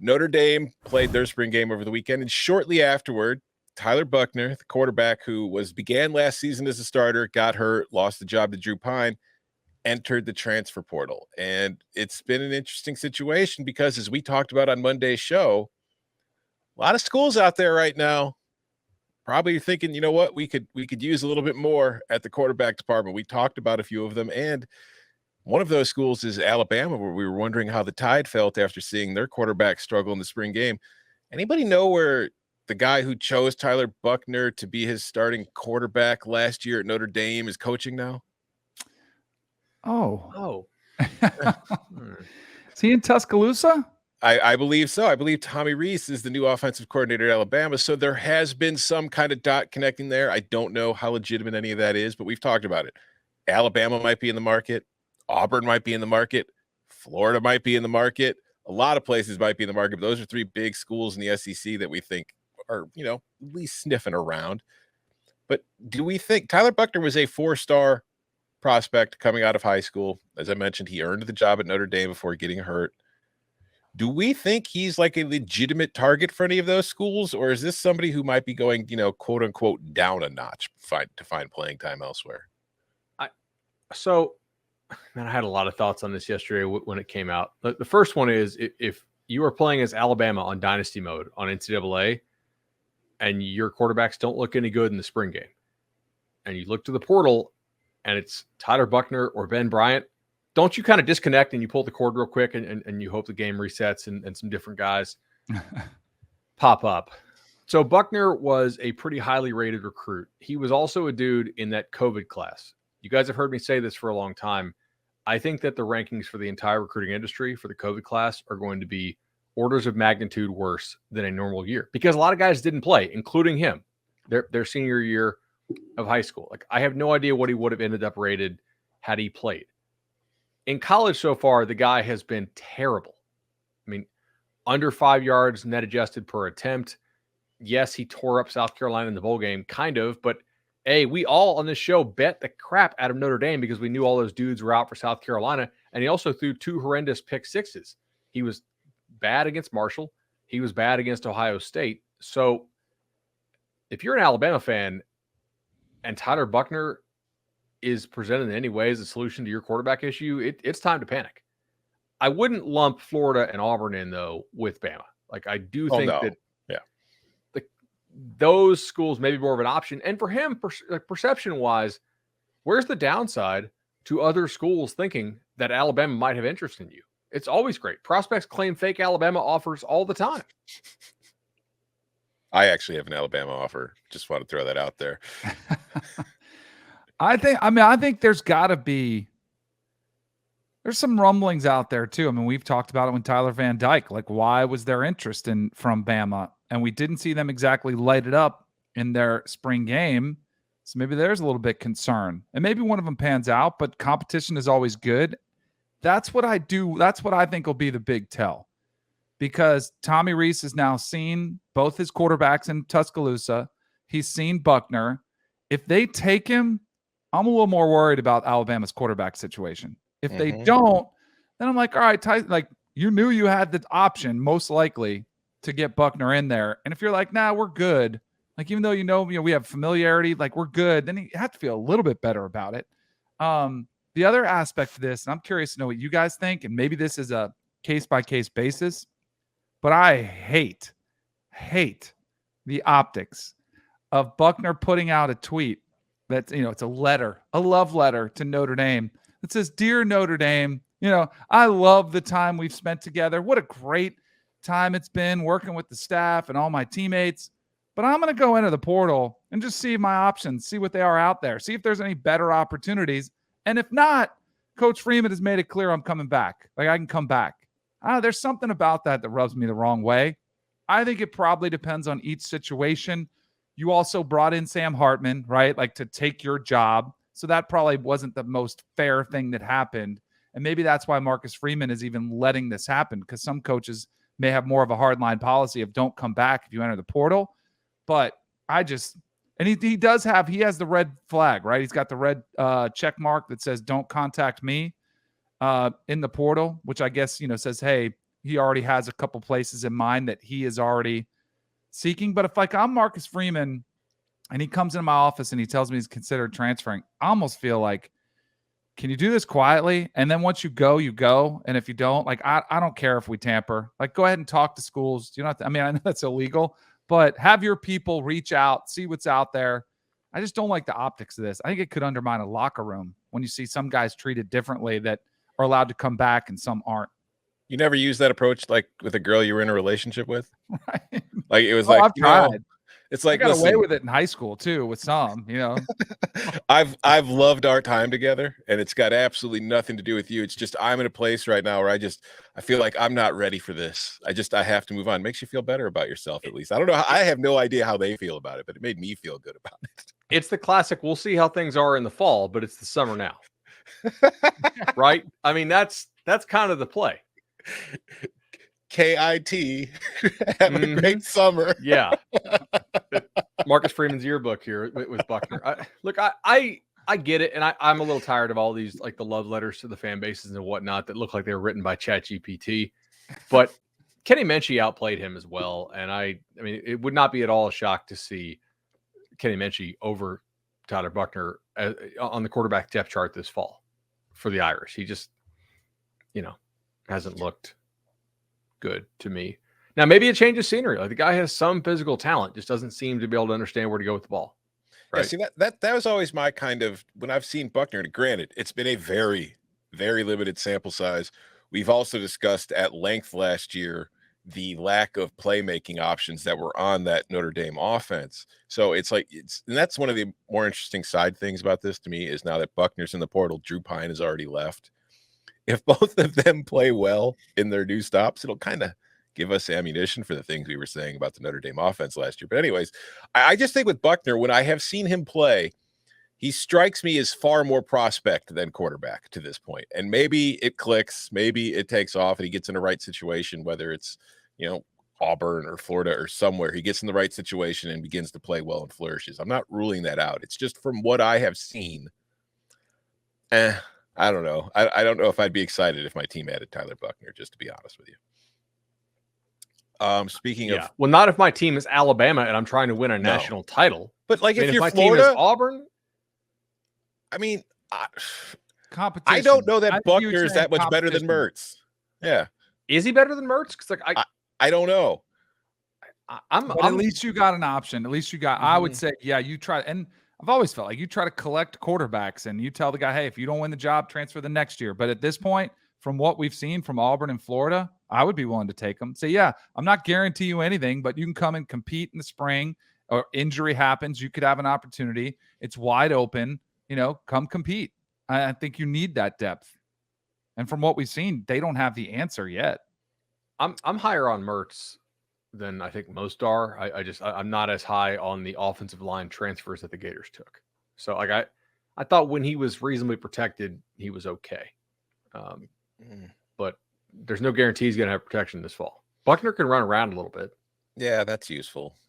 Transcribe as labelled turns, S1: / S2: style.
S1: Notre Dame played their spring game over the weekend, and shortly afterward, Tyler Buchner, the quarterback who began last season as a starter, got hurt, lost the job to Drew Pine, entered the transfer portal. And it's been an interesting situation because, as we talked about on Monday's show, a lot of schools out there right now probably thinking, you know what, we could use a little bit more at the quarterback department. We talked about a few of them, and one of those schools is Alabama, where we were wondering how the Tide felt after seeing their quarterback struggle in the spring game. Anybody know where the guy who chose Tyler Buchner to be his starting quarterback last year at Notre Dame is coaching now?
S2: Oh. Is he in Tuscaloosa?
S1: I believe so. I believe Tommy Rees is the new offensive coordinator at Alabama. So there has been some kind of dot connecting there. I don't know how legitimate any of that is, but we've talked about it. Alabama might be in the market. Auburn might be in the market. Florida might be in the market. A lot of places might be in the market. But those are three big schools in the SEC that we think are, at least sniffing around. But do we think Tyler Buchner was a 4-star prospect coming out of high school? As I mentioned, he earned the job at Notre Dame before getting hurt. Do we think he's like a legitimate target for any of those schools, or is this somebody who might be going, quote unquote, down a notch to find playing time elsewhere?
S3: I had a lot of thoughts on this yesterday when it came out. The first one is, if you are playing as Alabama on dynasty mode on NCAA and your quarterbacks don't look any good in the spring game, and you look to the portal and it's Tyler Buchner or Ben Bryant, don't you kind of disconnect and you pull the cord real quick and you hope the game resets and some different guys pop up? So Buchner was a pretty highly rated recruit. He was also a dude in that COVID class. You guys have heard me say this for a long time. I think that the rankings for the entire recruiting industry for the COVID class are going to be orders of magnitude worse than a normal year, because a lot of guys didn't play, including him, their senior year of high school. Like, I have no idea what he would have ended up rated had he played. In college so far, the guy has been terrible. I mean, under 5 yards net adjusted per attempt. Yes, he tore up South Carolina in the bowl game, kind of, but hey, we all on this show bet the crap out of Notre Dame because we knew all those dudes were out for South Carolina, and he also threw 2 horrendous pick sixes. He was bad against Marshall. He was bad against Ohio State. So if you're an Alabama fan and Tyler Buchner is presented in any way as a solution to your quarterback issue, it's time to panic. I wouldn't lump Florida and Auburn in, though, with Bama. Like, I do think that those schools may be more of an option. And for him, perception-wise, where's the downside to other schools thinking that Alabama might have interest in you? It's always great. Prospects claim fake Alabama offers all the time.
S1: I actually have an Alabama offer. Just want to throw that out there.
S2: I think there's some rumblings out there too. I mean, we've talked about it with Tyler Van Dyke. Like, why was there interest from Bama? And we didn't see them exactly light it up in their spring game. So maybe there's a little bit concern. And maybe one of them pans out, but competition is always good. That's what I do. That's what I think will be the big tell. Because Tommy Rees has now seen both his quarterbacks in Tuscaloosa. He's seen Buchner. If they take him, I'm a little more worried about Alabama's quarterback situation. If they don't, then I'm like, all right, like, you knew you had the option, most likely, to get Buchner in there. And if you're like, nah, we're good. Like, even though, we have familiarity, like, we're good, then you have to feel a little bit better about it. The other aspect of this, and I'm curious to know what you guys think, and maybe this is a case-by-case basis, but I hate the optics of Buchner putting out a tweet that, it's a love letter to Notre Dame that says, "Dear Notre Dame, I love the time we've spent together. What a great time it's been working with the staff and all my teammates. But I'm going to go into the portal and just see my options, see what they are out there, see if there's any better opportunities. And if not, Coach Freeman has made it clear I'm coming back. Like, I can come back." There's something about that rubs me the wrong way. I think it probably depends on each situation. You also brought in Sam Hartman, right? Like, to take your job. So that probably wasn't the most fair thing that happened. And maybe that's why Marcus Freeman is even letting this happen, because some coaches may have more of a hardline policy of don't come back if you enter the portal. But he has the red flag, right? He's got the red check mark that says don't contact me in the portal, which I guess, says, hey, he already has a couple places in mind that he is already seeking. But if like I'm Marcus Freeman and he comes into my office and he tells me he's considered transferring, I almost feel like, can you do this quietly? And then once you go, you go. And if you don't, like, I don't care if we tamper. Like, go ahead and talk to schools. You know, I mean, I know that's illegal, but have your people reach out, see what's out there. I just don't like the optics of this. I think it could undermine a locker room when you see some guys treated differently that are allowed to come back and some aren't.
S1: You never use that approach like with a girl you were in a relationship with?
S2: Right?
S1: Like it was
S2: Oh,
S1: like,
S2: I've tried.
S1: it's
S2: I
S1: like,
S2: got
S1: listen,
S2: away with it in high school too, with some, you know.
S1: I've loved our time together, and it's got absolutely nothing to do with you. It's just I'm in a place right now where I feel like I'm not ready for this. I have to move on. Makes you feel better about yourself, at least. I don't know. I have no idea how they feel about it, but it made me feel good about it.
S3: It's the classic. We'll see how things are in the fall, but it's the summer now, right? I mean, that's kind of the play.
S1: KIT, have a great summer.
S3: Yeah. Marcus Freeman's yearbook here with Buckner. I get it, and I'm a little tired of all these like the love letters to the fan bases and whatnot that look like they were written by ChatGPT. But Kenny Menchie outplayed him as well, and I mean it would not be at all a shock to see Kenny Menchie over Tyler Buchner on the quarterback depth chart this fall for the Irish. He just, hasn't looked good to me. Now, maybe a change of scenery. Like the guy has some physical talent, just doesn't seem to be able to understand where to go with the ball.
S1: Right? Yeah, see that was always my kind of when I've seen Buckner. Granted, it's been a very, very limited sample size. We've also discussed at length last year the lack of playmaking options that were on that Notre Dame offense. So and that's one of the more interesting side things about this to me is now that Buckner's in the portal, Drew Pine has already left. If both of them play well in their new stops, it'll kind of give us ammunition for the things we were saying about the Notre Dame offense last year. But anyways, I just think with Buckner, when I have seen him play, he strikes me as far more prospect than quarterback to this point. And maybe it clicks, maybe it takes off and he gets in the right situation, whether it's, Auburn or Florida or somewhere. He gets in the right situation and begins to play well and flourishes. I'm not ruling that out. It's just from what I have seen. I don't know. I don't know if I'd be excited if my team added Tyler Buchner, just to be honest with you. Speaking of,
S3: well, not if my team is Alabama and I'm trying to win a national title.
S1: But like, if
S3: my
S1: Florida,
S3: team is Auburn,
S1: I mean,
S2: competition.
S1: I don't know that Buckner is that much better than Mertz. Yeah,
S3: is he better than Mertz? Because
S1: I don't know.
S2: At least you got an option. At least you got. I would say, yeah, you try. And I've always felt like you try to collect quarterbacks, and you tell the guy, hey, if you don't win the job, transfer the next year. But at this point, from what we've seen from Auburn and Florida, I would be willing to take them. Say, yeah, I'm not guaranteeing you anything, but you can come and compete in the spring. Or injury happens, you could have an opportunity. It's wide open. Come compete. I think you need that depth. And from what we've seen, they don't have the answer yet.
S3: I'm higher on Mertz than I think most are. I'm not as high on the offensive line transfers that the Gators took. So I thought when he was reasonably protected, he was okay. But there's no guarantee he's going to have protection this fall. Buckner can run around a little bit.
S1: Yeah, that's useful.